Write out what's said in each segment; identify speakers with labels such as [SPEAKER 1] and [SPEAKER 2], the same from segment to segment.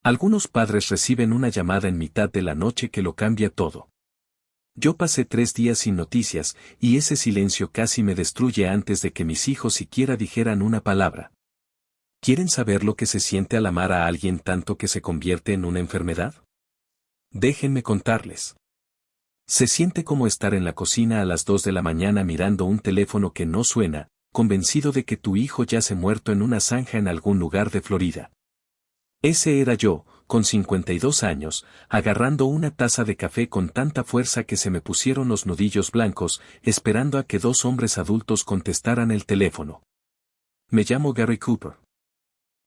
[SPEAKER 1] Algunos padres reciben una llamada en mitad de la noche que lo cambia todo. Yo pasé 3 días sin noticias, y ese silencio casi me destruye antes de que mis hijos siquiera dijeran una palabra. ¿Quieren saber lo que se siente al amar a alguien tanto que se convierte en una enfermedad? Déjenme contarles. Se siente como estar en la cocina a las 2 de la mañana mirando un teléfono que no suena, convencido de que tu hijo yace muerto en una zanja en algún lugar de Florida. Ese era yo, con 52 años, agarrando una taza de café con tanta fuerza que se me pusieron los nudillos blancos, esperando a que 2 hombres adultos contestaran el teléfono. Me llamo Gary Cooper.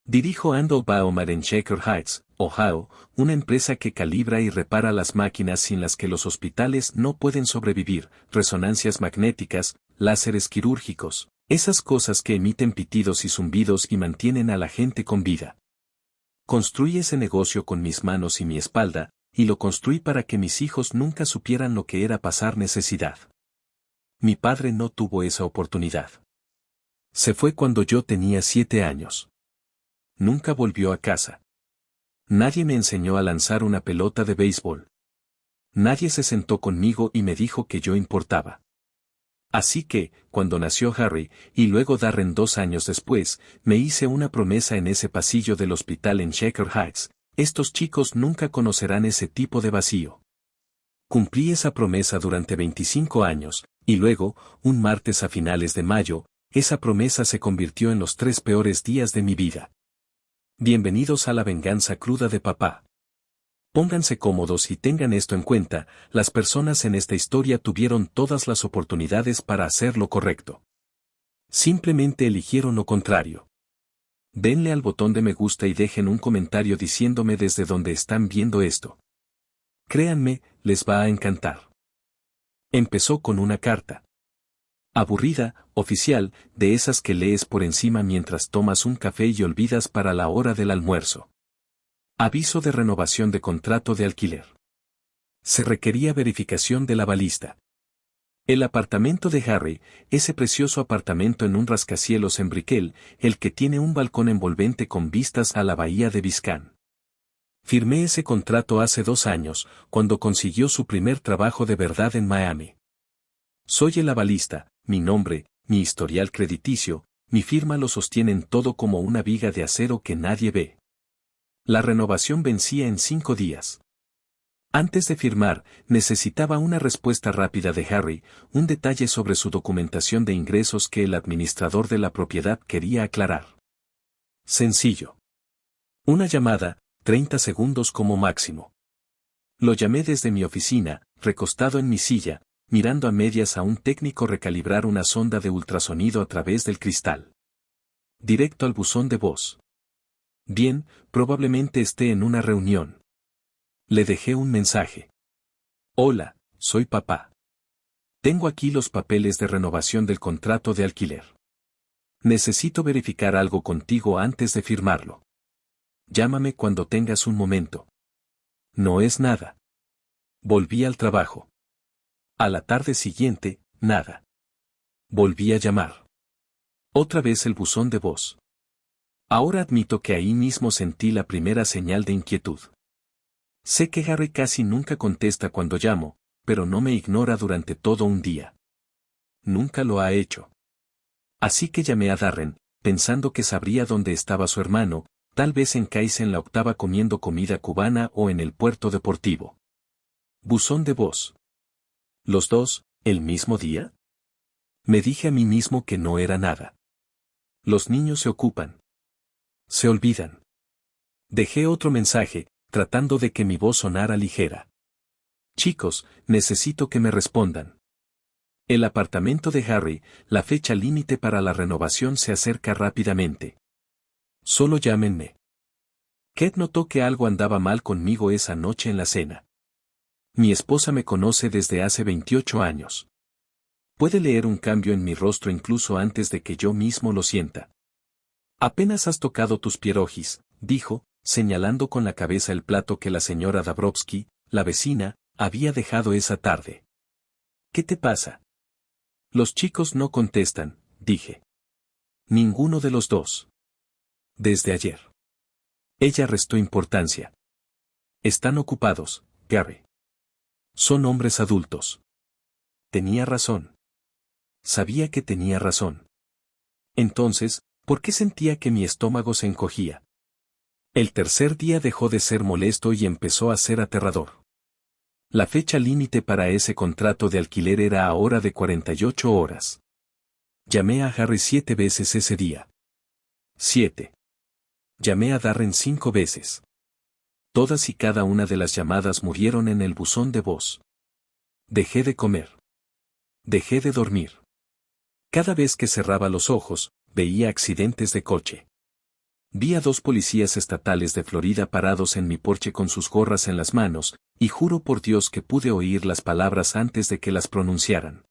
[SPEAKER 1] Dirijo Andal Biomed en Shaker Heights, Ohio, una empresa que calibra y repara las máquinas sin las que los hospitales no pueden sobrevivir, resonancias magnéticas, láseres quirúrgicos, esas cosas que emiten pitidos y zumbidos y mantienen a la gente con vida. Construí ese negocio con mis manos y mi espalda, y lo construí para que mis hijos nunca supieran lo que era pasar necesidad. Mi padre no tuvo esa oportunidad. Se fue cuando yo tenía 7 años. Nunca volvió a casa. Nadie me enseñó a lanzar una pelota de béisbol. Nadie se sentó conmigo y me dijo que yo importaba. Así que, cuando nació Harry, y luego Darren 2 años después, me hice una promesa en ese pasillo del hospital en Shaker Heights: estos chicos nunca conocerán ese tipo de vacío. Cumplí esa promesa durante 25 años, y luego, un martes a finales de mayo, esa promesa se convirtió en los 3 peores días de mi vida. Bienvenidos a la venganza cruda de papá. Pónganse cómodos y tengan esto en cuenta: las personas en esta historia tuvieron todas las oportunidades para hacer lo correcto. Simplemente eligieron lo contrario. Denle al botón de me gusta y dejen un comentario diciéndome desde dónde están viendo esto. Créanme, les va a encantar. Empezó con una carta. Aburrida, oficial, de esas que lees por encima mientras tomas un café y olvidas para la hora del almuerzo. Aviso de renovación de contrato de alquiler. Se requería verificación de la balista. El apartamento de Harry, ese precioso apartamento en un rascacielos en Brickell, el que tiene un balcón envolvente con vistas a la bahía de Biscayne. Firmé ese contrato hace 2 años, cuando consiguió su primer trabajo de verdad en Miami. Soy el avalista, mi nombre, mi historial crediticio, mi firma lo sostienen todo como una viga de acero que nadie ve. La renovación vencía en 5 días. Antes de firmar, necesitaba una respuesta rápida de Harry, un detalle sobre su documentación de ingresos que el administrador de la propiedad quería aclarar. Sencillo. Una llamada, 30 segundos como máximo. Lo llamé desde mi oficina, recostado en mi silla, mirando a medias a un técnico recalibrar una sonda de ultrasonido a través del cristal. Directo al buzón de voz. Bien, probablemente esté en una reunión. Le dejé un mensaje. Hola, soy papá. Tengo aquí los papeles de renovación del contrato de alquiler. Necesito verificar algo contigo antes de firmarlo. Llámame cuando tengas un momento. No es nada. Volví al trabajo. A la tarde siguiente, nada. Volví a llamar. Otra vez el buzón de voz. Ahora admito que ahí mismo sentí la primera señal de inquietud. Sé que Harry casi nunca contesta cuando llamo, pero no me ignora durante todo un día. Nunca lo ha hecho. Así que llamé a Darren, pensando que sabría dónde estaba su hermano, tal vez en Cayce en la octava comiendo comida cubana o en el puerto deportivo. Buzón de voz. ¿Los dos, el mismo día? Me dije a mí mismo que no era nada. Los niños se ocupan. Se olvidan. Dejé otro mensaje, tratando de que mi voz sonara ligera. Chicos, necesito que me respondan. El apartamento de Harry, la fecha límite para la renovación se acerca rápidamente. Solo llámenme. Kate notó que algo andaba mal conmigo esa noche en la cena. Mi esposa me conoce desde hace 28 años. Puede leer un cambio en mi rostro incluso antes de que yo mismo lo sienta. Apenas has tocado tus pierogis, dijo, señalando con la cabeza el plato que la señora Dabrowski, la vecina, había dejado esa tarde. ¿Qué te pasa? Los chicos no contestan, dije. Ninguno de los dos. Desde ayer. Ella restó importancia. Están ocupados, Gary. Son hombres adultos. Tenía razón. Sabía que tenía razón. Entonces, ¿por qué sentía que mi estómago se encogía? El tercer día dejó de ser molesto y empezó a ser aterrador. La fecha límite para ese contrato de alquiler era ahora de 48 horas. Llamé a Harry 7 veces ese día. 7. Llamé a Darren 5 veces. Todas y cada una de las llamadas murieron en el buzón de voz. Dejé de comer. Dejé de dormir. Cada vez que cerraba los ojos, veía accidentes de coche. Vi a 2 policías estatales de Florida parados en mi porche con sus gorras en las manos, y juro por Dios que pude oír las palabras antes de que las pronunciaran.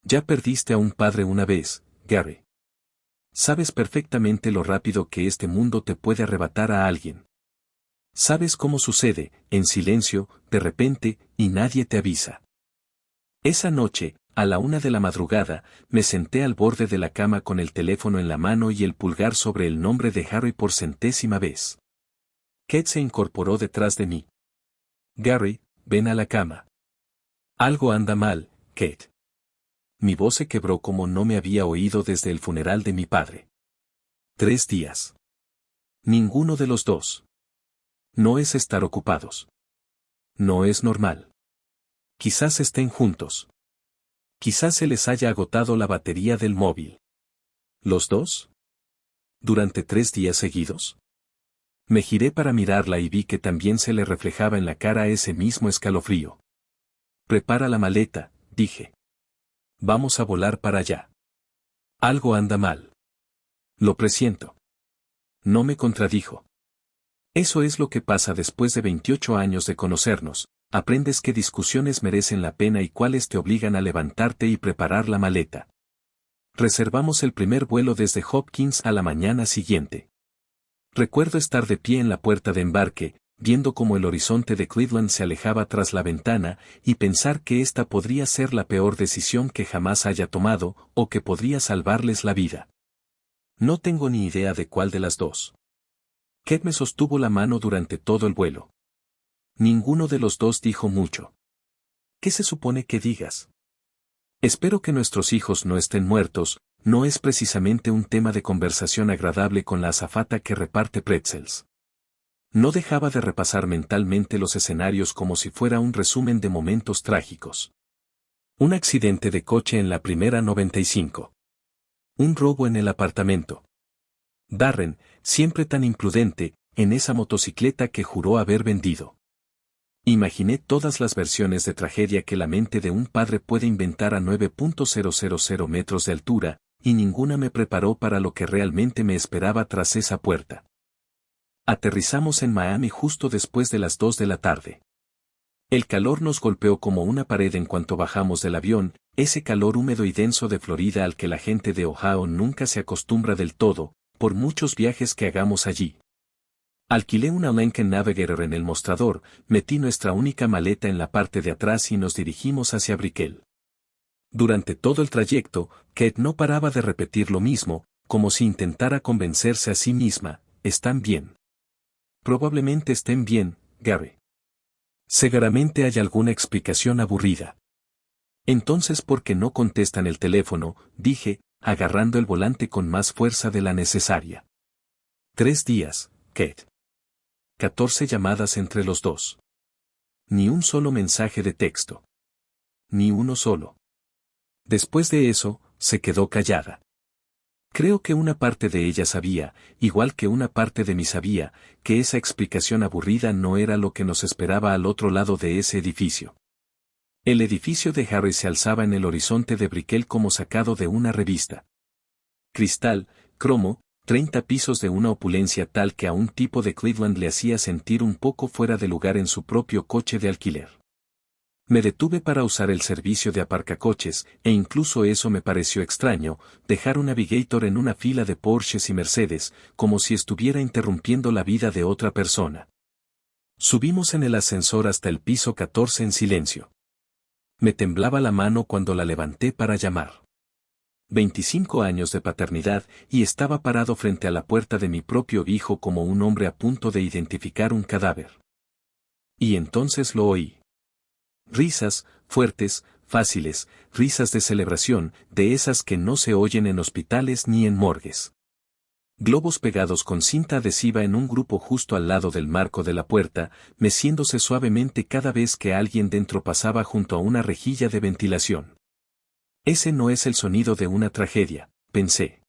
[SPEAKER 1] Ya perdiste a un padre una vez, Gary. Sabes perfectamente lo rápido que este mundo te puede arrebatar a alguien. Sabes cómo sucede, en silencio, de repente, y nadie te avisa. Esa noche, a la 1 de la madrugada, me senté al borde de la cama con el teléfono en la mano y el pulgar sobre el nombre de Harry por 100ª vez. Kate se incorporó detrás de mí. Gary, ven a la cama. Algo anda mal, Kate. Mi voz se quebró como no me había oído desde el funeral de mi padre. 3 días. Ninguno de los dos. No es estar ocupados. No es normal. Quizás estén juntos. Quizás se les haya agotado la batería del móvil. ¿Los dos? ¿Durante 3 días seguidos? Me giré para mirarla y vi que también se le reflejaba en la cara ese mismo escalofrío. Prepara la maleta, dije. Vamos a volar para allá. Algo anda mal. Lo presiento. No me contradijo. Eso es lo que pasa después de 28 años de conocernos. Aprendes qué discusiones merecen la pena y cuáles te obligan a levantarte y preparar la maleta. Reservamos el primer vuelo desde Hopkins a la mañana siguiente. Recuerdo estar de pie en la puerta de embarque, viendo cómo el horizonte de Cleveland se alejaba tras la ventana, y pensar que esta podría ser la peor decisión que jamás haya tomado, o que podría salvarles la vida. No tengo ni idea de cuál de las dos. Kate me sostuvo la mano durante todo el vuelo. Ninguno de los dos dijo mucho. ¿Qué se supone que digas? Espero que nuestros hijos no estén muertos, no es precisamente un tema de conversación agradable con la azafata que reparte pretzels. No dejaba de repasar mentalmente los escenarios como si fuera un resumen de momentos trágicos. Un accidente de coche en la primera 95. Un robo en el apartamento. Darren, siempre tan imprudente, en esa motocicleta que juró haber vendido. Imaginé todas las versiones de tragedia que la mente de un padre puede inventar a 9.000 metros de altura, y ninguna me preparó para lo que realmente me esperaba tras esa puerta. Aterrizamos en Miami justo después de las 2 de la tarde. El calor nos golpeó como una pared en cuanto bajamos del avión, ese calor húmedo y denso de Florida al que la gente de Ohio nunca se acostumbra del todo, por muchos viajes que hagamos allí. Alquilé una Lincoln Navigator en el mostrador, metí nuestra única maleta en la parte de atrás y nos dirigimos hacia Brickell. Durante todo el trayecto, Kate no paraba de repetir lo mismo, como si intentara convencerse a sí misma, están bien. Probablemente estén bien, Gary. Seguramente hay alguna explicación aburrida. Entonces, ¿por qué no contestan el teléfono?, dije, agarrando el volante con más fuerza de la necesaria. 3 días, Kate. 14 llamadas entre los dos. Ni un solo mensaje de texto. Ni uno solo. Después de eso, se quedó callada. Creo que una parte de ella sabía, igual que una parte de mí sabía, que esa explicación aburrida no era lo que nos esperaba al otro lado de ese edificio. El edificio de Harry se alzaba en el horizonte de Brickell como sacado de una revista. Cristal, cromo, 30 pisos de una opulencia tal que a un tipo de Cleveland le hacía sentir un poco fuera de lugar en su propio coche de alquiler. Me detuve para usar el servicio de aparcacoches, e incluso eso me pareció extraño, dejar un Navigator en una fila de Porsches y Mercedes, como si estuviera interrumpiendo la vida de otra persona. Subimos en el ascensor hasta el piso 14 en silencio. Me temblaba la mano cuando la levanté para llamar. 25 años de paternidad y estaba parado frente a la puerta de mi propio hijo como un hombre a punto de identificar un cadáver. Y entonces lo oí. Risas, fuertes, fáciles, risas de celebración, de esas que no se oyen en hospitales ni en morgues. Globos pegados con cinta adhesiva en un grupo justo al lado del marco de la puerta, meciéndose suavemente cada vez que alguien dentro pasaba junto a una rejilla de ventilación. Ese no es el sonido de una tragedia, pensé.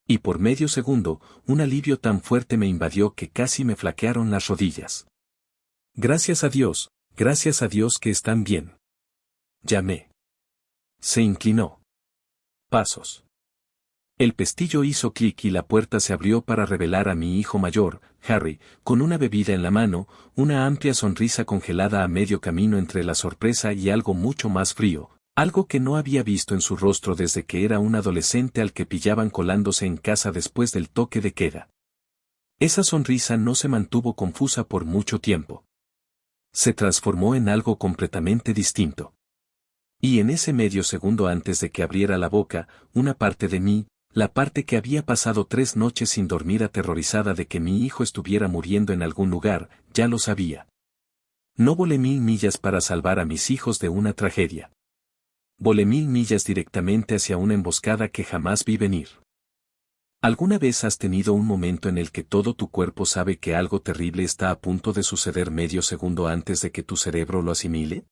[SPEAKER 1] Y por medio segundo, un alivio tan fuerte me invadió que casi me flaquearon las rodillas. Gracias a Dios que están bien. Llamé. Se inclinó. Pasos. El pestillo hizo clic y la puerta se abrió para revelar a mi hijo mayor, Harry, con una bebida en la mano, una amplia sonrisa congelada a medio camino entre la sorpresa y algo mucho más frío, algo que no había visto en su rostro desde que era un adolescente al que pillaban colándose en casa después del toque de queda. Esa sonrisa no se mantuvo confusa por mucho tiempo. Se transformó en algo completamente distinto. Y en ese medio segundo antes de que abriera la boca, una parte de mí, la parte que había pasado 3 noches sin dormir aterrorizada de que mi hijo estuviera muriendo en algún lugar, ya lo sabía. No volé 1000 millas para salvar a mis hijos de una tragedia. Volé 1000 millas directamente hacia una emboscada que jamás vi venir. ¿Alguna vez has tenido un momento en el que todo tu cuerpo sabe que algo terrible está a punto de suceder medio segundo antes de que tu cerebro lo asimile?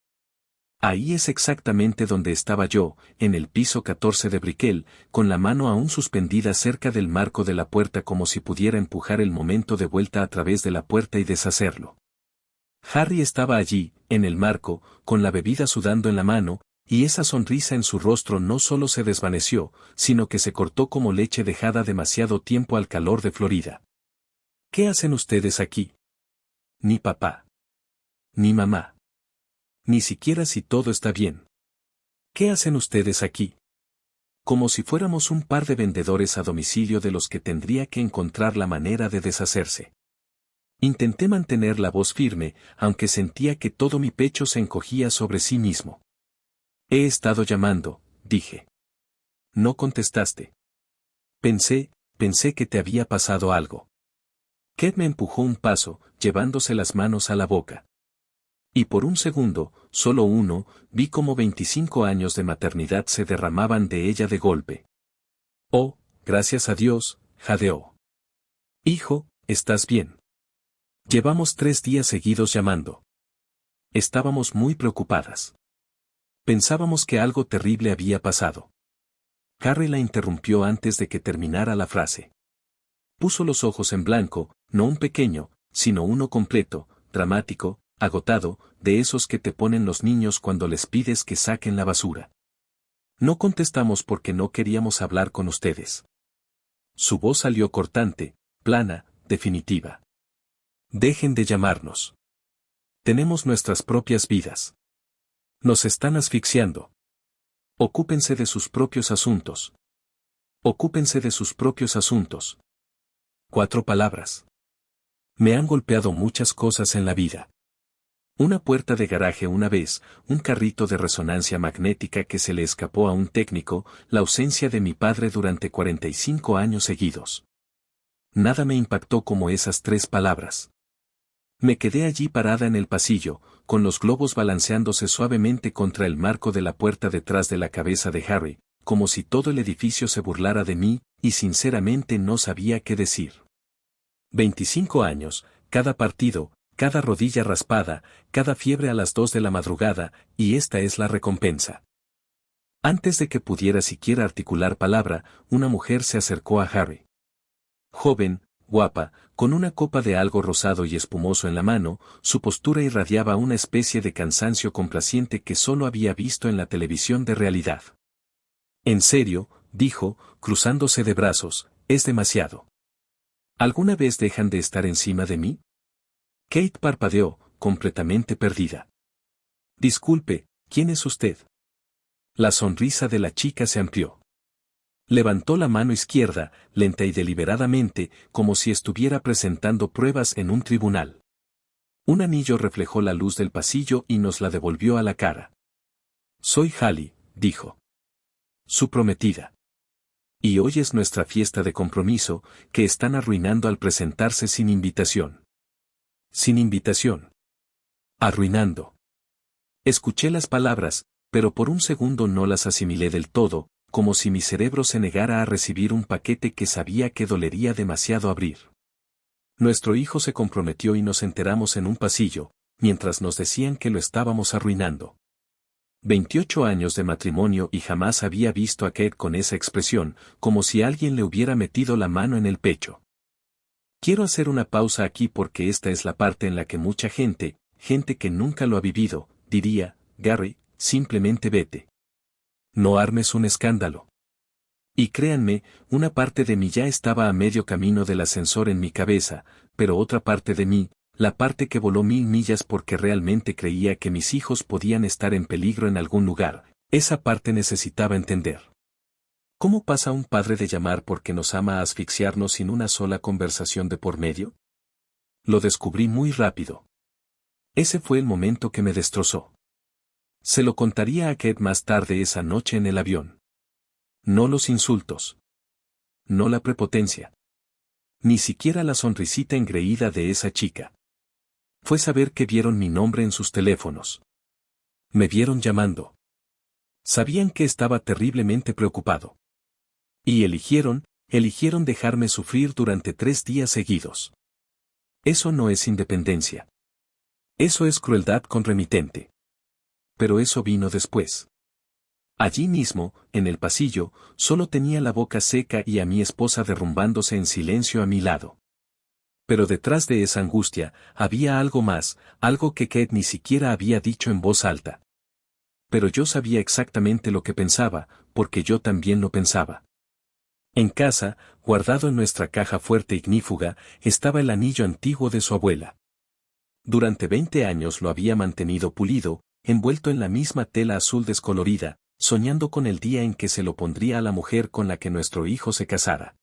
[SPEAKER 1] Ahí es exactamente donde estaba yo, en el piso 14 de Brickell, con la mano aún suspendida cerca del marco de la puerta como si pudiera empujar el momento de vuelta a través de la puerta y deshacerlo. Harry estaba allí, en el marco, con la bebida sudando en la mano, y esa sonrisa en su rostro no solo se desvaneció, sino que se cortó como leche dejada demasiado tiempo al calor de Florida. ¿Qué hacen ustedes aquí? Ni papá. Ni mamá. Ni siquiera si todo está bien. ¿Qué hacen ustedes aquí? Como si fuéramos un par de vendedores a domicilio de los que tendría que encontrar la manera de deshacerse. Intenté mantener la voz firme, aunque sentía que todo mi pecho se encogía sobre sí mismo. He estado llamando, dije. No contestaste. Pensé que te había pasado algo. Kate me empujó un paso, llevándose las manos a la boca. Y por un segundo, solo uno, vi como 25 años de maternidad se derramaban de ella de golpe. Oh, gracias a Dios, jadeó. Hijo, ¿estás bien? Llevamos 3 días seguidos llamando. Estábamos muy preocupadas. Pensábamos que algo terrible había pasado. Harry la interrumpió antes de que terminara la frase. Puso los ojos en blanco, no un pequeño, sino uno completo, dramático, agotado, de esos que te ponen los niños cuando les pides que saquen la basura. No contestamos porque no queríamos hablar con ustedes. Su voz salió cortante, plana, definitiva. Dejen de llamarnos. Tenemos nuestras propias vidas. Nos están asfixiando. Ocúpense de sus propios asuntos. Ocúpense de sus propios asuntos. 4 palabras. Me han golpeado muchas cosas en la vida. Una puerta de garaje una vez, un carrito de resonancia magnética que se le escapó a un técnico, la ausencia de mi padre durante 45 años seguidos. Nada me impactó como esas 3 palabras. Me quedé allí parada en el pasillo, con los globos balanceándose suavemente contra el marco de la puerta detrás de la cabeza de Harry, como si todo el edificio se burlara de mí, y sinceramente no sabía qué decir. 25 años, cada partido, cada rodilla raspada, cada fiebre a las 2 de la madrugada, y esta es la recompensa. Antes de que pudiera siquiera articular palabra, una mujer se acercó a Harry. Joven, guapa, con una copa de algo rosado y espumoso en la mano, su postura irradiaba una especie de cansancio complaciente que solo había visto en la televisión de realidad. En serio, dijo, cruzándose de brazos, es demasiado. ¿Alguna vez dejan de estar encima de mí? Kate parpadeó, completamente perdida. Disculpe, ¿quién es usted? La sonrisa de la chica se amplió. Levantó la mano izquierda, lenta y deliberadamente, como si estuviera presentando pruebas en un tribunal. Un anillo reflejó la luz del pasillo y nos la devolvió a la cara. Soy Hallie, dijo. Su prometida. Y hoy es nuestra fiesta de compromiso, que están arruinando al presentarse sin invitación. Sin invitación. Arruinando. Escuché las palabras, pero por un segundo no las asimilé del todo, como si mi cerebro se negara a recibir un paquete que sabía que dolería demasiado abrir. Nuestro hijo se comprometió y nos enteramos en un pasillo, mientras nos decían que lo estábamos arruinando. 28 años de matrimonio y jamás había visto a Kate con esa expresión, como si alguien le hubiera metido la mano en el pecho. Quiero hacer una pausa aquí porque esta es la parte en la que mucha gente que nunca lo ha vivido, diría, Gary, simplemente vete. No armes un escándalo. Y créanme, una parte de mí ya estaba a medio camino del ascensor en mi cabeza, pero otra parte de mí, la parte que voló 1000 millas porque realmente creía que mis hijos podían estar en peligro en algún lugar, esa parte necesitaba entender. ¿Cómo pasa un padre de llamar porque nos ama a asfixiarnos sin una sola conversación de por medio? Lo descubrí muy rápido. Ese fue el momento que me destrozó. Se lo contaría a Kate más tarde esa noche en el avión. No los insultos. No la prepotencia. Ni siquiera la sonrisita engreída de esa chica. Fue saber que vieron mi nombre en sus teléfonos. Me vieron llamando. Sabían que estaba terriblemente preocupado. Y eligieron dejarme sufrir durante 3 días seguidos. Eso no es independencia. Eso es crueldad con remitente. Pero eso vino después. Allí mismo, en el pasillo, solo tenía la boca seca y a mi esposa derrumbándose en silencio a mi lado. Pero detrás de esa angustia, había algo más, algo que Kate ni siquiera había dicho en voz alta. Pero yo sabía exactamente lo que pensaba, porque yo también lo pensaba. En casa, guardado en nuestra caja fuerte ignífuga, estaba el anillo antiguo de su abuela. Durante 20 años lo había mantenido pulido, envuelto en la misma tela azul descolorida, soñando con el día en que se lo pondría a la mujer con la que nuestro hijo se casara.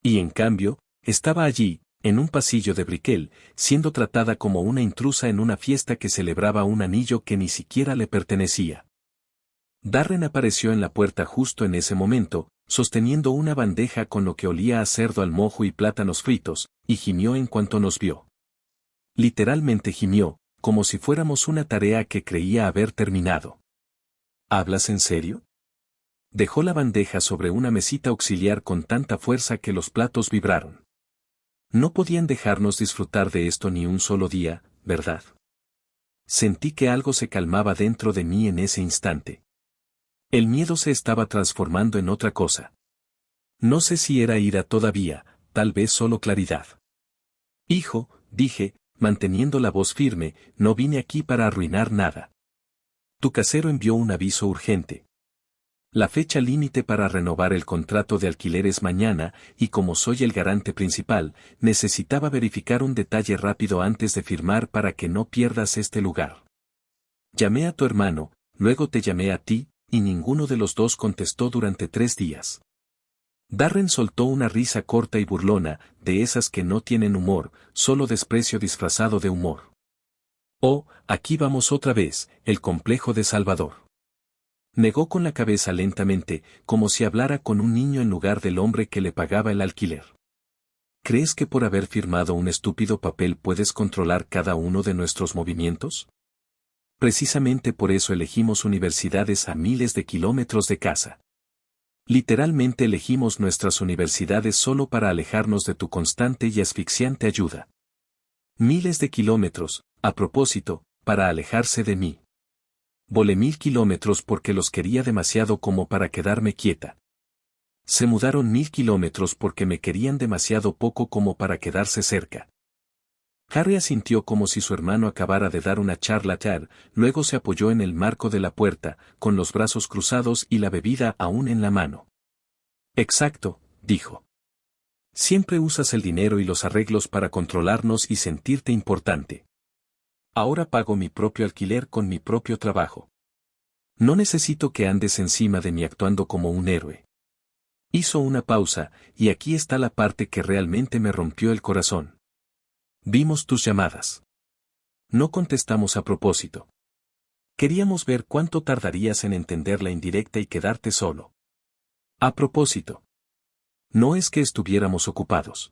[SPEAKER 1] Y en cambio, estaba allí, en un pasillo de Brickell, siendo tratada como una intrusa en una fiesta que celebraba un anillo que ni siquiera le pertenecía. Darren apareció en la puerta justo en ese momento, sosteniendo una bandeja con lo que olía a cerdo al mojo y plátanos fritos, y gimió en cuanto nos vio. Literalmente gimió, como si fuéramos una tarea que creía haber terminado. ¿Hablas en serio? Dejó la bandeja sobre una mesita auxiliar con tanta fuerza que los platos vibraron. No podían dejarnos disfrutar de esto ni un solo día, ¿verdad? Sentí que algo se calmaba dentro de mí en ese instante. El miedo se estaba transformando en otra cosa. No sé si era ira todavía, tal vez solo claridad. Hijo, dije, manteniendo la voz firme, no vine aquí para arruinar nada. Tu casero envió un aviso urgente. La fecha límite para renovar el contrato de alquiler es mañana, y como soy el garante principal, necesitaba verificar un detalle rápido antes de firmar para que no pierdas este lugar. Llamé a tu hermano, luego te llamé a ti, y ninguno de los dos contestó durante 3 días. Darren soltó una risa corta y burlona, de esas que no tienen humor, solo desprecio disfrazado de humor. Oh, aquí vamos otra vez, el complejo de Salvador. Negó con la cabeza lentamente, como si hablara con un niño en lugar del hombre que le pagaba el alquiler. ¿Crees que por haber firmado un estúpido papel puedes controlar cada uno de nuestros movimientos? Precisamente por eso elegimos universidades a miles de kilómetros de casa. Literalmente elegimos nuestras universidades solo para alejarnos de tu constante y asfixiante ayuda. Miles de kilómetros, a propósito, para alejarse de mí. Volé 1000 kilómetros porque los quería demasiado como para quedarme quieta. Se mudaron 1000 kilómetros porque me querían demasiado poco como para quedarse cerca. Harry asintió como si su hermano acabara de dar una charla tal, luego se apoyó en el marco de la puerta, con los brazos cruzados y la bebida aún en la mano. Exacto, dijo. Siempre usas el dinero y los arreglos para controlarnos y sentirte importante. Ahora pago mi propio alquiler con mi propio trabajo. No necesito que andes encima de mí actuando como un héroe. Hizo una pausa, y aquí está la parte que realmente me rompió el corazón. Vimos tus llamadas. No contestamos a propósito. Queríamos ver cuánto tardarías en entender la indirecta y quedarte solo. A propósito. No es que estuviéramos ocupados.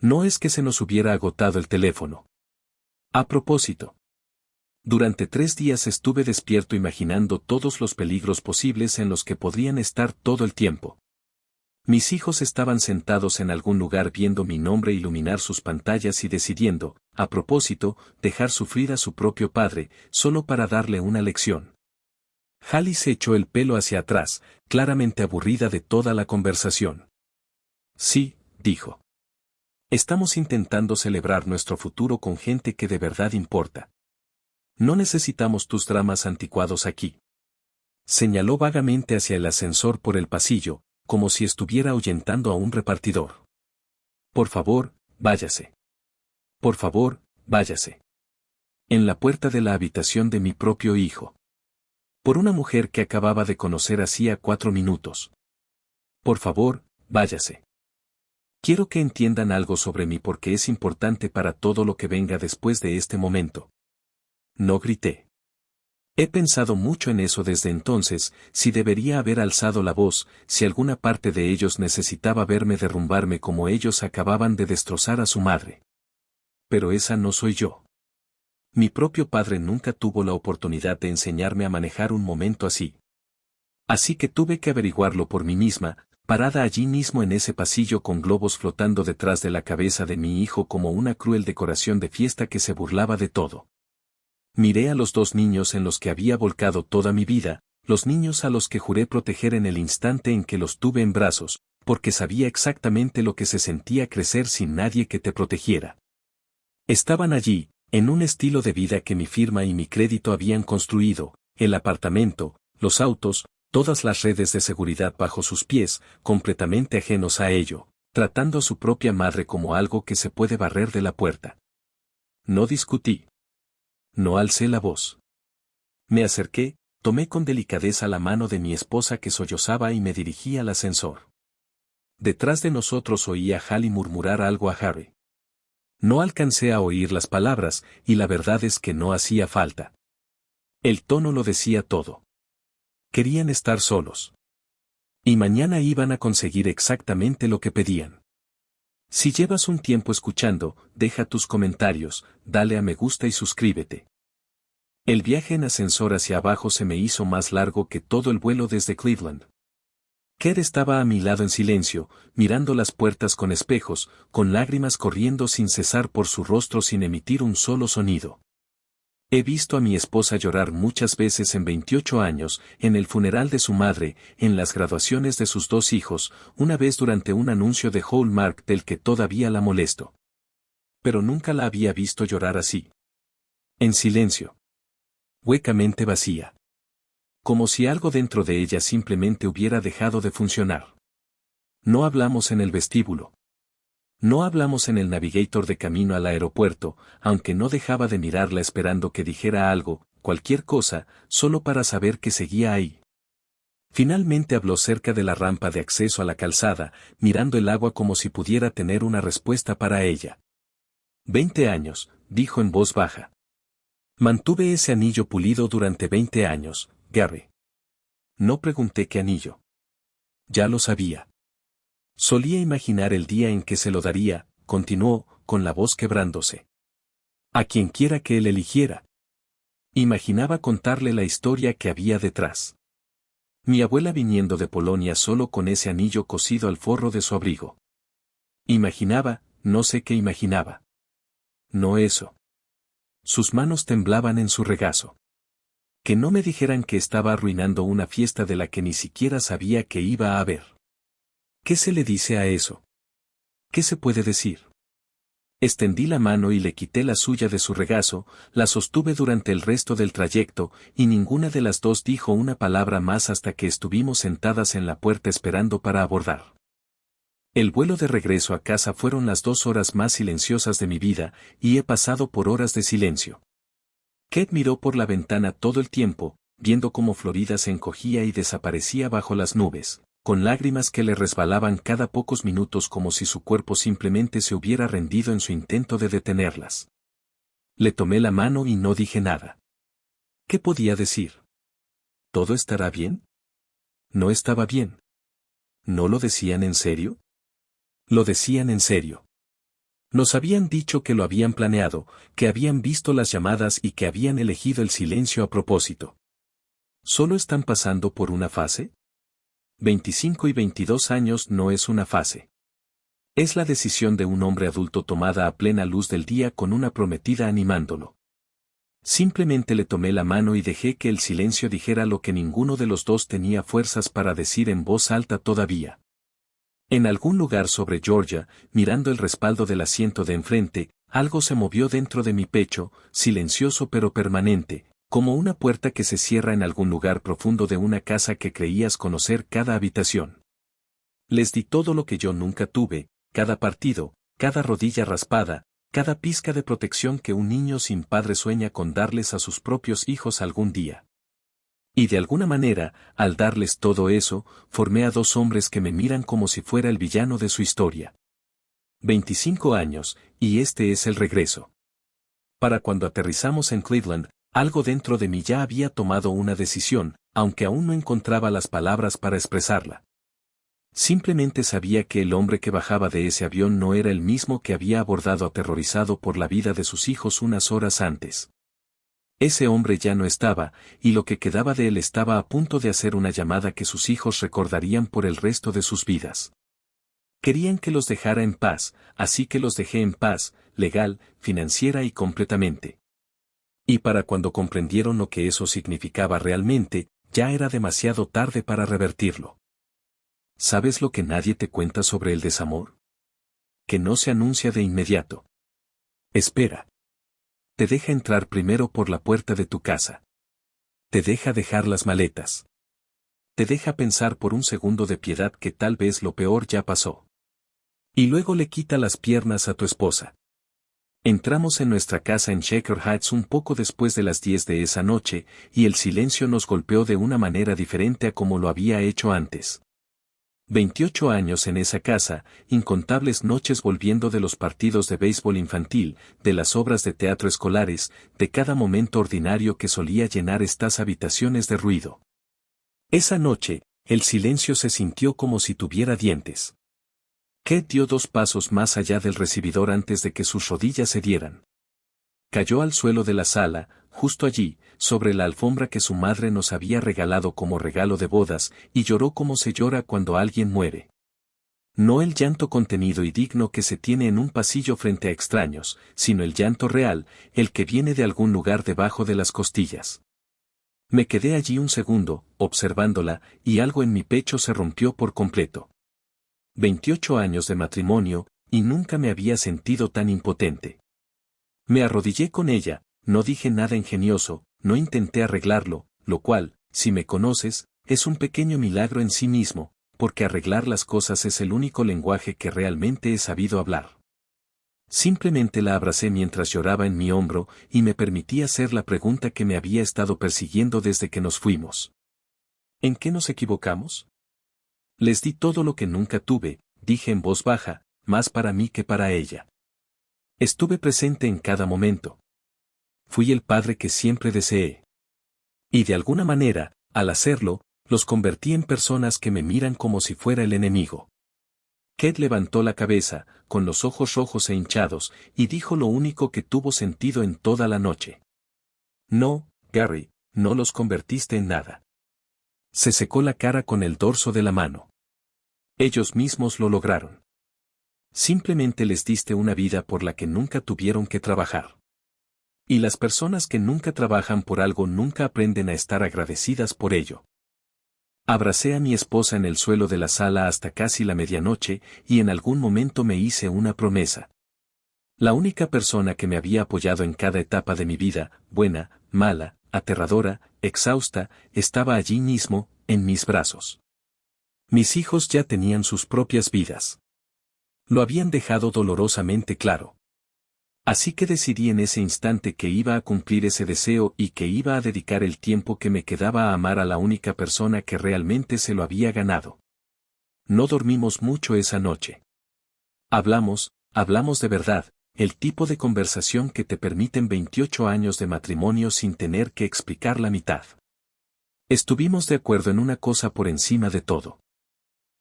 [SPEAKER 1] No es que se nos hubiera agotado el teléfono. A propósito. Durante 3 días estuve despierto imaginando todos los peligros posibles en los que podrían estar todo el tiempo. Mis hijos estaban sentados en algún lugar viendo mi nombre iluminar sus pantallas y decidiendo, a propósito, dejar sufrir a su propio padre, solo para darle una lección. Hallie se echó el pelo hacia atrás, claramente aburrida de toda la conversación. Sí, dijo. Estamos intentando celebrar nuestro futuro con gente que de verdad importa. No necesitamos tus dramas anticuados aquí. Señaló vagamente hacia el ascensor por el pasillo, como si estuviera ahuyentando a un repartidor. Por favor, váyase. Por favor, váyase. En la puerta de la habitación de mi propio hijo. Por una mujer que acababa de conocer hacía 4 minutos. Por favor, váyase. Quiero que entiendan algo sobre mí porque es importante para todo lo que venga después de este momento. No grité. He pensado mucho en eso desde entonces, si debería haber alzado la voz, si alguna parte de ellos necesitaba verme derrumbarme como ellos acababan de destrozar a su madre. Pero esa no soy yo. Mi propio padre nunca tuvo la oportunidad de enseñarme a manejar un momento así. Así que tuve que averiguarlo por mí misma, parada allí mismo en ese pasillo con globos flotando detrás de la cabeza de mi hijo como una cruel decoración de fiesta que se burlaba de todo. Miré a los 2 niños en los que había volcado toda mi vida, los niños a los que juré proteger en el instante en que los tuve en brazos, porque sabía exactamente lo que se sentía crecer sin nadie que te protegiera. Estaban allí, en un estilo de vida que mi firma y mi crédito habían construido, el apartamento, los autos, todas las redes de seguridad bajo sus pies, completamente ajenos a ello, tratando a su propia madre como algo que se puede barrer de la puerta. No discutí. No alcé la voz. Me acerqué, tomé con delicadeza la mano de mi esposa que sollozaba y me dirigí al ascensor. Detrás de nosotros oía a Hallie murmurar algo a Harry. No alcancé a oír las palabras, y la verdad es que no hacía falta. El tono lo decía todo. Querían estar solos. Y mañana iban a conseguir exactamente lo que pedían. Si llevas un tiempo escuchando, deja tus comentarios, dale a me gusta y suscríbete. El viaje en ascensor hacia abajo se me hizo más largo que todo el vuelo desde Cleveland. Ked estaba a mi lado en silencio, mirando las puertas con espejos, con lágrimas corriendo sin cesar por su rostro sin emitir un solo sonido. He visto a mi esposa llorar muchas veces en 28 años, en el funeral de su madre, en las graduaciones de sus 2 hijos, una vez durante un anuncio de Hallmark del que todavía la molesto. Pero nunca la había visto llorar así. En silencio. Huecamente vacía. Como si algo dentro de ella simplemente hubiera dejado de funcionar. No hablamos en el vestíbulo. No hablamos en el Navigator de camino al aeropuerto, aunque no dejaba de mirarla esperando que dijera algo, cualquier cosa, solo para saber que seguía ahí. Finalmente habló cerca de la rampa de acceso a la calzada, mirando el agua como si pudiera tener una respuesta para ella. 20 años, dijo en voz baja. Mantuve ese anillo pulido durante 20 años, Gary. No pregunté qué anillo. Ya lo sabía. Solía imaginar el día en que se lo daría, continuó, con la voz quebrándose. A quien quiera que él eligiera. Imaginaba contarle la historia que había detrás. Mi abuela viniendo de Polonia solo con ese anillo cosido al forro de su abrigo. Imaginaba, no sé qué imaginaba. No eso. Sus manos temblaban en su regazo. Que no me dijeran que estaba arruinando una fiesta de la que ni siquiera sabía que iba a haber. ¿Qué se le dice a eso? ¿Qué se puede decir? Extendí la mano y le quité la suya de su regazo, la sostuve durante el resto del trayecto, y ninguna de las 2 dijo una palabra más hasta que estuvimos sentadas en la puerta esperando para abordar. El vuelo de regreso a casa fueron las 2 horas más silenciosas de mi vida, y he pasado por horas de silencio. Ked miró por la ventana todo el tiempo, viendo cómo Florida se encogía y desaparecía bajo las nubes, con lágrimas que le resbalaban cada pocos minutos como si su cuerpo simplemente se hubiera rendido en su intento de detenerlas. Le tomé la mano y no dije nada. ¿Qué podía decir? ¿Todo estará bien? No estaba bien. ¿No lo decían en serio? Lo decían en serio. Nos habían dicho que lo habían planeado, que habían visto las llamadas y que habían elegido el silencio a propósito. ¿Solo están pasando por una fase? 25 y 22 años no es una fase. Es la decisión de un hombre adulto tomada a plena luz del día con una prometida animándolo. Simplemente le tomé la mano y dejé que el silencio dijera lo que ninguno de los dos tenía fuerzas para decir en voz alta todavía. En algún lugar sobre Georgia, mirando el respaldo del asiento de enfrente, algo se movió dentro de mi pecho, silencioso pero permanente, como una puerta que se cierra en algún lugar profundo de una casa que creías conocer cada habitación. Les di todo lo que yo nunca tuve, cada partido, cada rodilla raspada, cada pizca de protección que un niño sin padre sueña con darles a sus propios hijos algún día. Y de alguna manera, al darles todo eso, formé a dos hombres que me miran como si fuera el villano de su historia. 25 años, y este es el regreso. Para cuando aterrizamos en Cleveland, algo dentro de mí ya había tomado una decisión, aunque aún no encontraba las palabras para expresarla. Simplemente sabía que el hombre que bajaba de ese avión no era el mismo que había abordado aterrorizado por la vida de sus hijos unas horas antes. Ese hombre ya no estaba, y lo que quedaba de él estaba a punto de hacer una llamada que sus hijos recordarían por el resto de sus vidas. Querían que los dejara en paz, así que los dejé en paz, legal, financiera y completamente. Y para cuando comprendieron lo que eso significaba realmente, ya era demasiado tarde para revertirlo. ¿Sabes lo que nadie te cuenta sobre el desamor? Que no se anuncia de inmediato. Espera. Te deja entrar primero por la puerta de tu casa. Te deja dejar las maletas. Te deja pensar por un segundo de piedad que tal vez lo peor ya pasó. Y luego le quita las piernas a tu esposa. Entramos en nuestra casa en Shaker Heights un poco después de las 10 de esa noche, y el silencio nos golpeó de una manera diferente a como lo había hecho antes. 28 años en esa casa, incontables noches volviendo de los partidos de béisbol infantil, de las obras de teatro escolares, de cada momento ordinario que solía llenar estas habitaciones de ruido. Esa noche, el silencio se sintió como si tuviera dientes. Kate dio 2 pasos más allá del recibidor antes de que sus rodillas cedieran. Cayó al suelo de la sala, justo allí, sobre la alfombra que su madre nos había regalado como regalo de bodas, y lloró como se llora cuando alguien muere. No el llanto contenido y digno que se tiene en un pasillo frente a extraños, sino el llanto real, el que viene de algún lugar debajo de las costillas. Me quedé allí un segundo, observándola, y algo en mi pecho se rompió por completo. 28 años de matrimonio, y nunca me había sentido tan impotente. Me arrodillé con ella, no dije nada ingenioso, no intenté arreglarlo, lo cual, si me conoces, es un pequeño milagro en sí mismo, porque arreglar las cosas es el único lenguaje que realmente he sabido hablar. Simplemente la abracé mientras lloraba en mi hombro, y me permití hacer la pregunta que me había estado persiguiendo desde que nos fuimos. ¿En qué nos equivocamos? Les di todo lo que nunca tuve, dije en voz baja, más para mí que para ella. Estuve presente en cada momento. Fui el padre que siempre deseé. Y de alguna manera, al hacerlo, los convertí en personas que me miran como si fuera el enemigo. Kate levantó la cabeza, con los ojos rojos e hinchados, y dijo lo único que tuvo sentido en toda la noche. No, Gary, no los convertiste en nada. Se secó la cara con el dorso de la mano. Ellos mismos lo lograron. Simplemente les diste una vida por la que nunca tuvieron que trabajar. Y las personas que nunca trabajan por algo nunca aprenden a estar agradecidas por ello. Abracé a mi esposa en el suelo de la sala hasta casi la medianoche, y en algún momento me hice una promesa. La única persona que me había apoyado en cada etapa de mi vida, buena, mala, aterradora, exhausta, estaba allí mismo, en mis brazos. Mis hijos ya tenían sus propias vidas. Lo habían dejado dolorosamente claro. Así que decidí en ese instante que iba a cumplir ese deseo y que iba a dedicar el tiempo que me quedaba a amar a la única persona que realmente se lo había ganado. No dormimos mucho esa noche. Hablamos de verdad, el tipo de conversación que te permiten 28 años de matrimonio sin tener que explicar la mitad. Estuvimos de acuerdo en una cosa por encima de todo.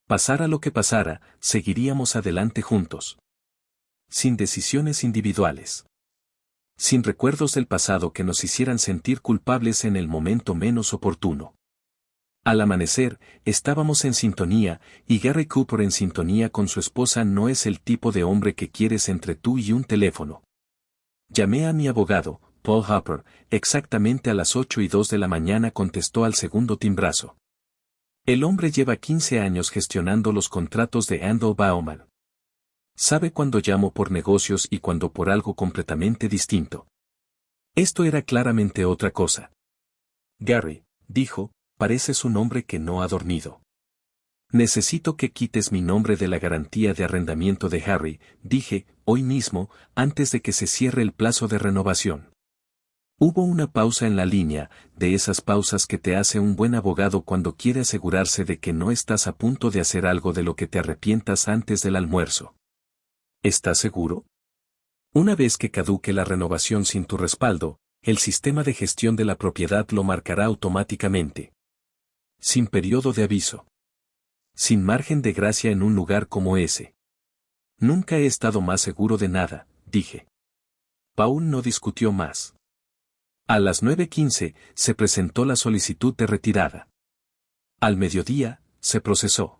[SPEAKER 1] Pasara lo que pasara, seguiríamos adelante juntos. Sin decisiones individuales. Sin recuerdos del pasado que nos hicieran sentir culpables en el momento menos oportuno. Al amanecer, estábamos en sintonía, y Gary Cooper en sintonía con su esposa no es el tipo de hombre que quieres entre tú y un teléfono. Llamé a mi abogado, Paul Hopper, exactamente a las 8:02 de la mañana contestó al segundo timbrazo. El hombre lleva 15 años gestionando los contratos de Andel Bauman. Sabe cuándo llamo por negocios y cuándo por algo completamente distinto. Esto era claramente otra cosa. Gary, dijo, pareces un hombre que no ha dormido. Necesito que quites mi nombre de la garantía de arrendamiento de Harry, dije, hoy mismo, antes de que se cierre el plazo de renovación. Hubo una pausa en la línea, de esas pausas que te hace un buen abogado cuando quiere asegurarse de que no estás a punto de hacer algo de lo que te arrepientas antes del almuerzo. ¿Estás seguro? Una vez que caduque la renovación sin tu respaldo, el sistema de gestión de la propiedad lo marcará automáticamente. Sin periodo de aviso. Sin margen de gracia en un lugar como ese. Nunca he estado más seguro de nada, dije. Paul no discutió más. A las 9:15 se presentó la solicitud de retirada. Al mediodía, se procesó.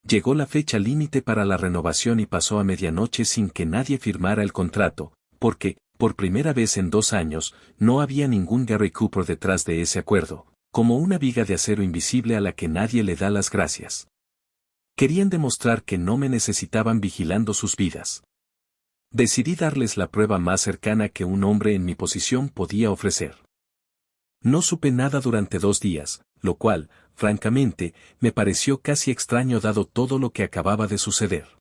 [SPEAKER 1] Llegó la fecha límite para la renovación y pasó a medianoche sin que nadie firmara el contrato, porque, por primera vez en 2 años, no había ningún Gary Cooper detrás de ese acuerdo, como una viga de acero invisible a la que nadie le da las gracias. Querían demostrar que no me necesitaban vigilando sus vidas. Decidí darles la prueba más cercana que un hombre en mi posición podía ofrecer. No supe nada durante 2 días, lo cual, francamente, me pareció casi extraño dado todo lo que acababa de suceder.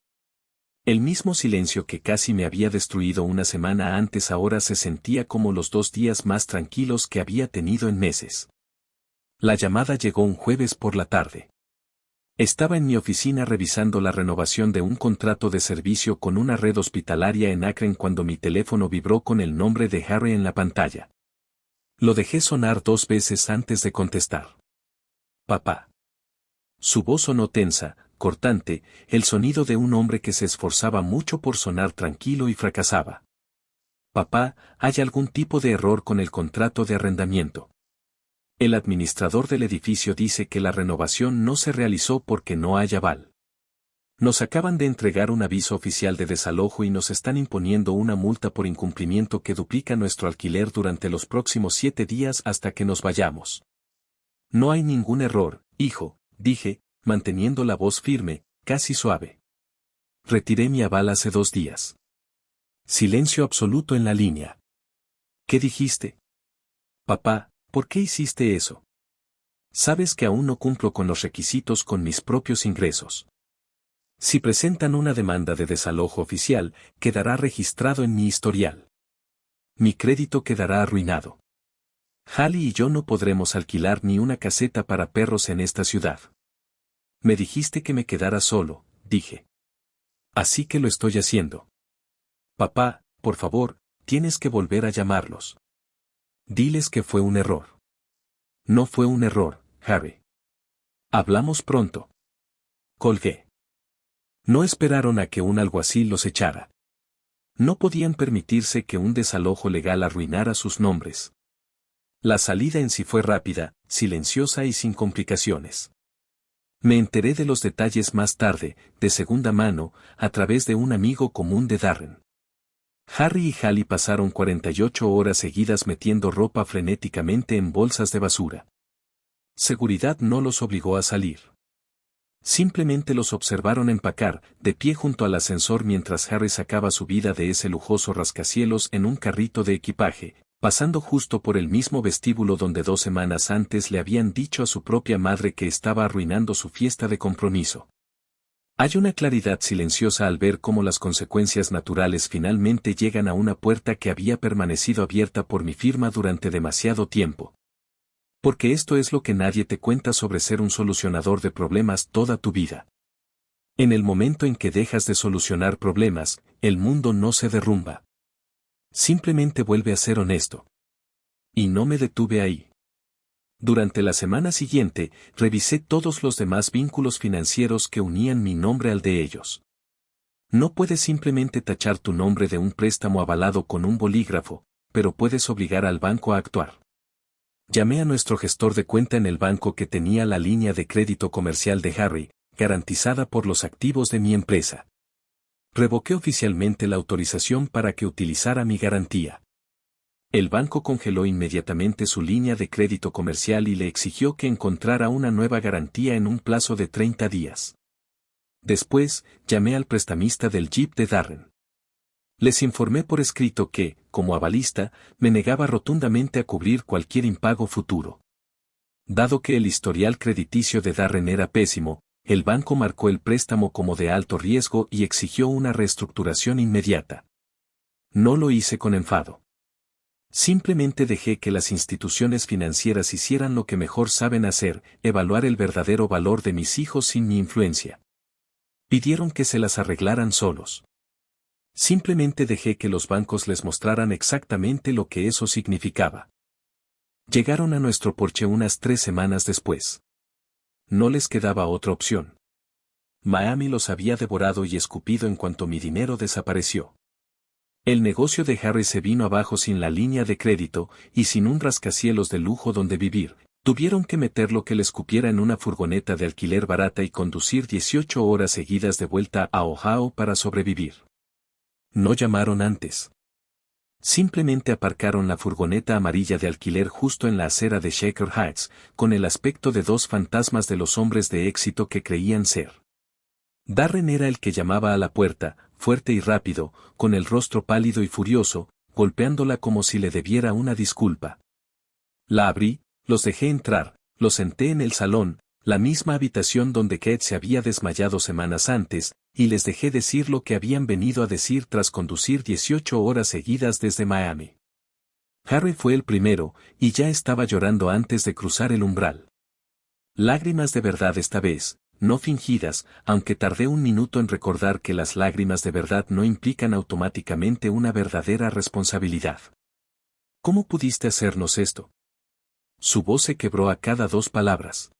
[SPEAKER 1] El mismo silencio que casi me había destruido una semana antes ahora se sentía como los 2 días más tranquilos que había tenido en meses. La llamada llegó un jueves por la tarde. Estaba en mi oficina revisando la renovación de un contrato de servicio con una red hospitalaria en Akron cuando mi teléfono vibró con el nombre de Harry en la pantalla. Lo dejé sonar 2 veces antes de contestar. Papá. Su voz sonó tensa, cortante, el sonido de un hombre que se esforzaba mucho por sonar tranquilo y fracasaba. Papá, ¿hay algún tipo de error con el contrato de arrendamiento? El administrador del edificio dice que la renovación no se realizó porque no hay aval. Nos acaban de entregar un aviso oficial de desalojo y nos están imponiendo una multa por incumplimiento que duplica nuestro alquiler durante los próximos 7 días hasta que nos vayamos. No hay ningún error, hijo, dije, manteniendo la voz firme, casi suave. Retiré mi aval hace 2 días. Silencio absoluto en la línea. ¿Qué dijiste? Papá, ¿por qué hiciste eso? Sabes que aún no cumplo con los requisitos con mis propios ingresos. Si presentan una demanda de desalojo oficial, quedará registrado en mi historial. Mi crédito quedará arruinado. Hallie y yo no podremos alquilar ni una caseta para perros en esta ciudad. Me dijiste que me quedara solo, dije. Así que lo estoy haciendo. Papá, por favor, tienes que volver a llamarlos. Diles que fue un error. No fue un error, Harry. Hablamos pronto. Colgué. No esperaron a que un alguacil los echara. No podían permitirse que un desalojo legal arruinara sus nombres. La salida en sí fue rápida, silenciosa y sin complicaciones. Me enteré de los detalles más tarde, de segunda mano, a través de un amigo común de Darren. Harry y Hallie pasaron 48 horas seguidas metiendo ropa frenéticamente en bolsas de basura. Seguridad no los obligó a salir. Simplemente los observaron empacar, de pie junto al ascensor mientras Harry sacaba su vida de ese lujoso rascacielos en un carrito de equipaje, pasando justo por el mismo vestíbulo donde 2 semanas antes le habían dicho a su propia madre que estaba arruinando su fiesta de compromiso. Hay una claridad silenciosa al ver cómo las consecuencias naturales finalmente llegan a una puerta que había permanecido abierta por mi firma durante demasiado tiempo. Porque esto es lo que nadie te cuenta sobre ser un solucionador de problemas toda tu vida. En el momento en que dejas de solucionar problemas, el mundo no se derrumba. Simplemente vuelve a ser honesto. Y no me detuve ahí. Durante la semana siguiente, revisé todos los demás vínculos financieros que unían mi nombre al de ellos. No puedes simplemente tachar tu nombre de un préstamo avalado con un bolígrafo, pero puedes obligar al banco a actuar. Llamé a nuestro gestor de cuenta en el banco que tenía la línea de crédito comercial de Harry, garantizada por los activos de mi empresa. Revoqué oficialmente la autorización para que utilizara mi garantía. El banco congeló inmediatamente su línea de crédito comercial y le exigió que encontrara una nueva garantía en un plazo de 30 días. Después, llamé al prestamista del Jeep de Darren. Les informé por escrito que, como avalista, me negaba rotundamente a cubrir cualquier impago futuro. Dado que el historial crediticio de Darren era pésimo, el banco marcó el préstamo como de alto riesgo y exigió una reestructuración inmediata. No lo hice con enfado. Simplemente dejé que las instituciones financieras hicieran lo que mejor saben hacer, evaluar el verdadero valor de mis hijos sin mi influencia. Pidieron que se las arreglaran solos. Simplemente dejé que los bancos les mostraran exactamente lo que eso significaba. Llegaron a nuestro porche unas 3 semanas después. No les quedaba otra opción. Miami los había devorado y escupido en cuanto mi dinero desapareció. El negocio de Harry se vino abajo sin la línea de crédito y sin un rascacielos de lujo donde vivir. Tuvieron que meter lo que les cupiera en una furgoneta de alquiler barata y conducir 18 horas seguidas de vuelta a Ohio para sobrevivir. No llamaron antes. Simplemente aparcaron la furgoneta amarilla de alquiler justo en la acera de Shaker Heights, con el aspecto de 2 fantasmas de los hombres de éxito que creían ser. Darren era el que llamaba a la puerta, fuerte y rápido, con el rostro pálido y furioso, golpeándola como si le debiera una disculpa. La abrí, los dejé entrar, los senté en el salón, la misma habitación donde Kate se había desmayado semanas antes, y les dejé decir lo que habían venido a decir tras conducir 18 horas seguidas desde Miami. Harry fue el primero, y ya estaba llorando antes de cruzar el umbral. Lágrimas de verdad esta vez, no fingidas, aunque tardé un minuto en recordar que las lágrimas de verdad no implican automáticamente una verdadera responsabilidad. ¿Cómo pudiste hacernos esto? Su voz se quebró a cada 2 palabras.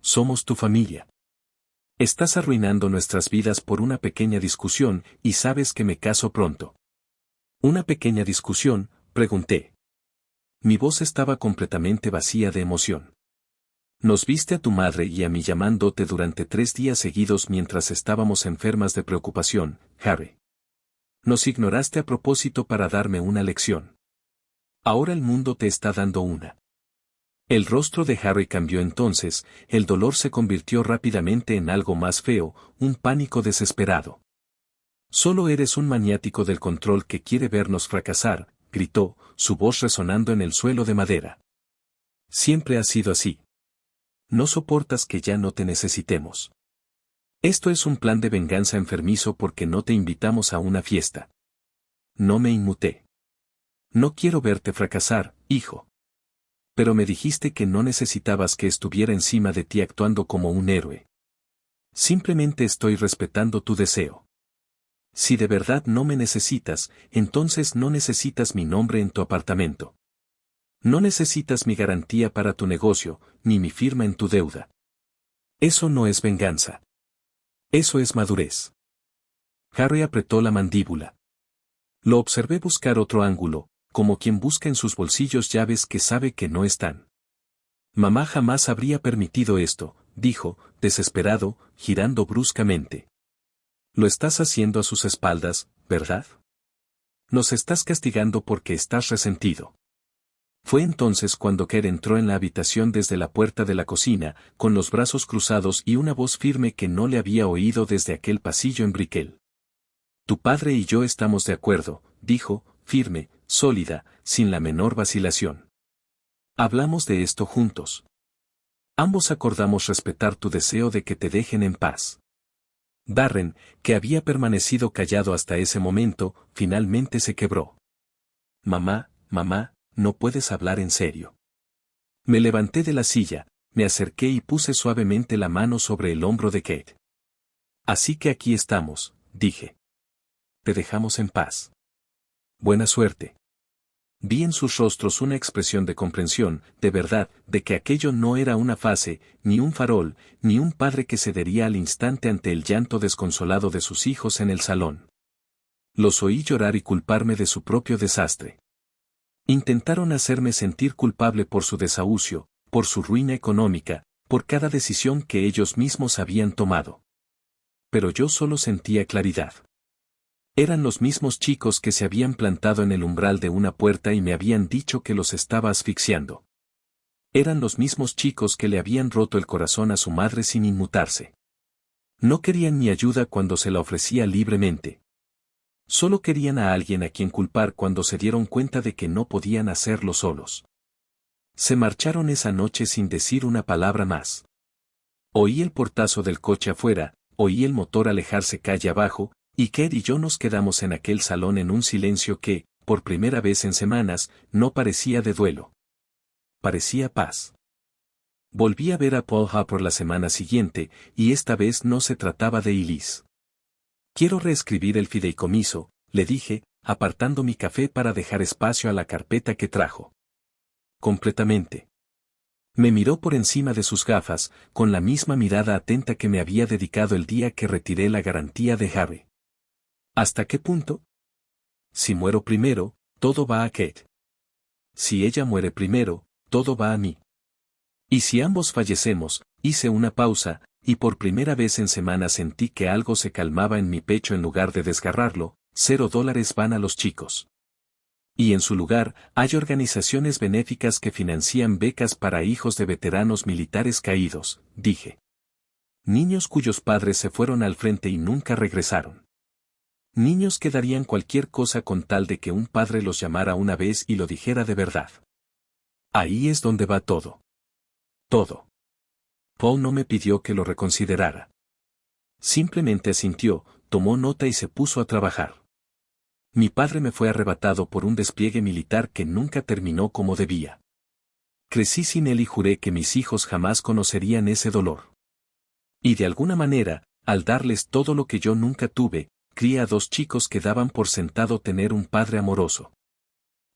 [SPEAKER 1] Somos tu familia. Estás arruinando nuestras vidas por una pequeña discusión, y sabes que me caso pronto. ¿Una pequeña discusión?, pregunté. Mi voz estaba completamente vacía de emoción. Nos viste a tu madre y a mí llamándote durante 3 días seguidos mientras estábamos enfermas de preocupación, Harry. Nos ignoraste a propósito para darme una lección. Ahora el mundo te está dando una. El rostro de Harry cambió entonces, el dolor se convirtió rápidamente en algo más feo, un pánico desesperado. Solo eres un maniático del control que quiere vernos fracasar, gritó, su voz resonando en el suelo de madera. Siempre ha sido así. No soportas que ya no te necesitemos. Esto es un plan de venganza enfermizo porque no te invitamos a una fiesta. No me inmuté. No quiero verte fracasar, hijo. Pero me dijiste que no necesitabas que estuviera encima de ti actuando como un héroe. Simplemente estoy respetando tu deseo. Si de verdad no me necesitas, entonces no necesitas mi nombre en tu apartamento. No necesitas mi garantía para tu negocio, ni mi firma en tu deuda. Eso no es venganza. Eso es madurez. Harry apretó la mandíbula. Lo observé buscar otro ángulo, como quien busca en sus bolsillos llaves que sabe que no están. Mamá jamás habría permitido esto, dijo, desesperado, girando bruscamente. Lo estás haciendo a sus espaldas, ¿verdad? Nos estás castigando porque estás resentido. Fue entonces cuando Kate entró en la habitación desde la puerta de la cocina, con los brazos cruzados y una voz firme que no le había oído desde aquel pasillo en Brickell. Tu padre y yo estamos de acuerdo, dijo, firme, sólida, sin la menor vacilación. Hablamos de esto juntos. Ambos acordamos respetar tu deseo de que te dejen en paz. Darren, que había permanecido callado hasta ese momento, finalmente se quebró. Mamá, no puedes hablar en serio. Me levanté de la silla, me acerqué y puse suavemente la mano sobre el hombro de Kate. Así que aquí estamos, dije. Te dejamos en paz. Buena suerte. Vi en sus rostros una expresión de comprensión, de verdad, de que aquello no era una fase, ni un farol, ni un padre que cedería al instante ante el llanto desconsolado de sus hijos en el salón. Los oí llorar y culparme de su propio desastre. Intentaron hacerme sentir culpable por su desahucio, por su ruina económica, por cada decisión que ellos mismos habían tomado. Pero yo solo sentía claridad. Eran los mismos chicos que se habían plantado en el umbral de una puerta y me habían dicho que los estaba asfixiando. Eran los mismos chicos que le habían roto el corazón a su madre sin inmutarse. No querían mi ayuda cuando se la ofrecía libremente. Solo querían a alguien a quien culpar cuando se dieron cuenta de que no podían hacerlo solos. Se marcharon esa noche sin decir una palabra más. Oí el portazo del coche afuera, oí el motor alejarse calle abajo, y Ked y yo nos quedamos en aquel salón en un silencio que, por primera vez en semanas, no parecía de duelo. Parecía paz. Volví a ver a Paul Harper la semana siguiente, y esta vez no se trataba de Elise. Quiero reescribir el fideicomiso, le dije, apartando mi café para dejar espacio a la carpeta que trajo. Completamente. Me miró por encima de sus gafas, con la misma mirada atenta que me había dedicado el día que retiré la garantía de Harry. ¿Hasta qué punto? Si muero primero, todo va a Kate. Si ella muere primero, todo va a mí. Y si ambos fallecemos, hice una pausa, y por primera vez en semanas sentí que algo se calmaba en mi pecho en lugar de desgarrarlo. $0 van a los chicos. Y en su lugar, hay organizaciones benéficas que financian becas para hijos de veteranos militares caídos, dije. Niños cuyos padres se fueron al frente y nunca regresaron. Niños que darían cualquier cosa con tal de que un padre los llamara una vez y lo dijera de verdad. Ahí es donde va todo. Todo. Paul no me pidió que lo reconsiderara. Simplemente asintió, tomó nota y se puso a trabajar. Mi padre me fue arrebatado por un despliegue militar que nunca terminó como debía. Crecí sin él y juré que mis hijos jamás conocerían ese dolor. Y de alguna manera, al darles todo lo que yo nunca tuve, crié a 2 chicos que daban por sentado tener un padre amoroso.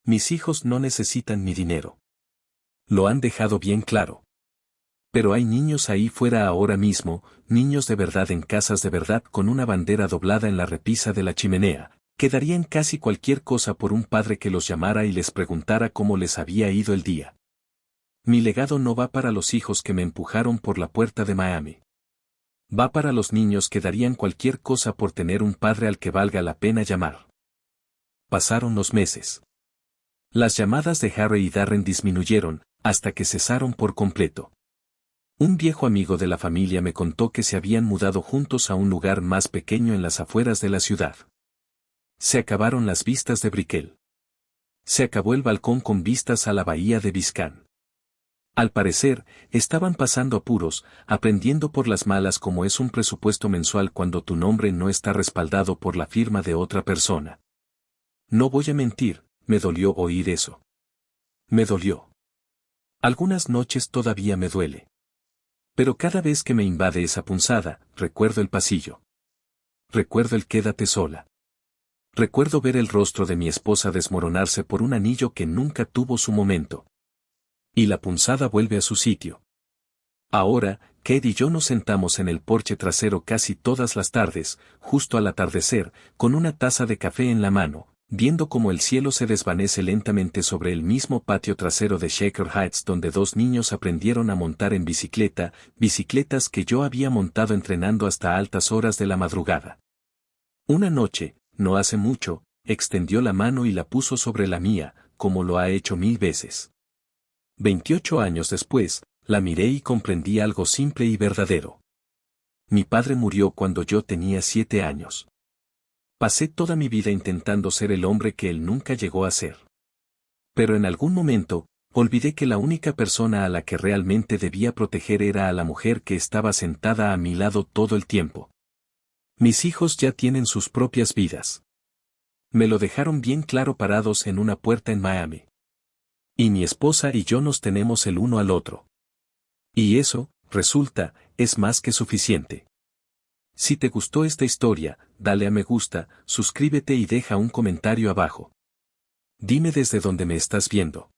[SPEAKER 1] Mis hijos no necesitan mi dinero. Lo han dejado bien claro. Pero hay niños ahí fuera ahora mismo, niños de verdad en casas de verdad con una bandera doblada en la repisa de la chimenea, que darían casi cualquier cosa por un padre que los llamara y les preguntara cómo les había ido el día. Mi legado no va para los hijos que me empujaron por la puerta de Miami. Va para los niños que darían cualquier cosa por tener un padre al que valga la pena llamar. Pasaron los meses. Las llamadas de Harry y Darren disminuyeron, hasta que cesaron por completo. Un viejo amigo de la familia me contó que se habían mudado juntos a un lugar más pequeño en las afueras de la ciudad. Se acabaron las vistas de Brickell. Se acabó el balcón con vistas a la bahía de Biscayne. Al parecer, estaban pasando apuros, aprendiendo por las malas cómo es un presupuesto mensual cuando tu nombre no está respaldado por la firma de otra persona. No voy a mentir, me dolió oír eso. Me dolió. Algunas noches todavía me duele. Pero cada vez que me invade esa punzada, recuerdo el pasillo. Recuerdo el quédate sola. Recuerdo ver el rostro de mi esposa desmoronarse por un anillo que nunca tuvo su momento. Y la punzada vuelve a su sitio. Ahora, Kate y yo nos sentamos en el porche trasero casi todas las tardes, justo al atardecer, con una taza de café en la mano, viendo cómo el cielo se desvanece lentamente sobre el mismo patio trasero de Shaker Heights donde 2 niños aprendieron a montar en bicicleta, bicicletas que yo había montado entrenando hasta altas horas de la madrugada. Una noche, no hace mucho, extendió la mano y la puso sobre la mía, como lo ha hecho 1000 veces. 28 años después, la miré y comprendí algo simple y verdadero. Mi padre murió cuando yo tenía 7 años. Pasé toda mi vida intentando ser el hombre que él nunca llegó a ser. Pero en algún momento, olvidé que la única persona a la que realmente debía proteger era a la mujer que estaba sentada a mi lado todo el tiempo. Mis hijos ya tienen sus propias vidas. Me lo dejaron bien claro parados en una puerta en Miami. Y mi esposa y yo nos tenemos el uno al otro. Y eso, resulta, es más que suficiente. Si te gustó esta historia, dale a me gusta, suscríbete y deja un comentario abajo. Dime desde dónde me estás viendo.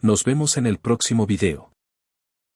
[SPEAKER 1] Nos vemos en el próximo video.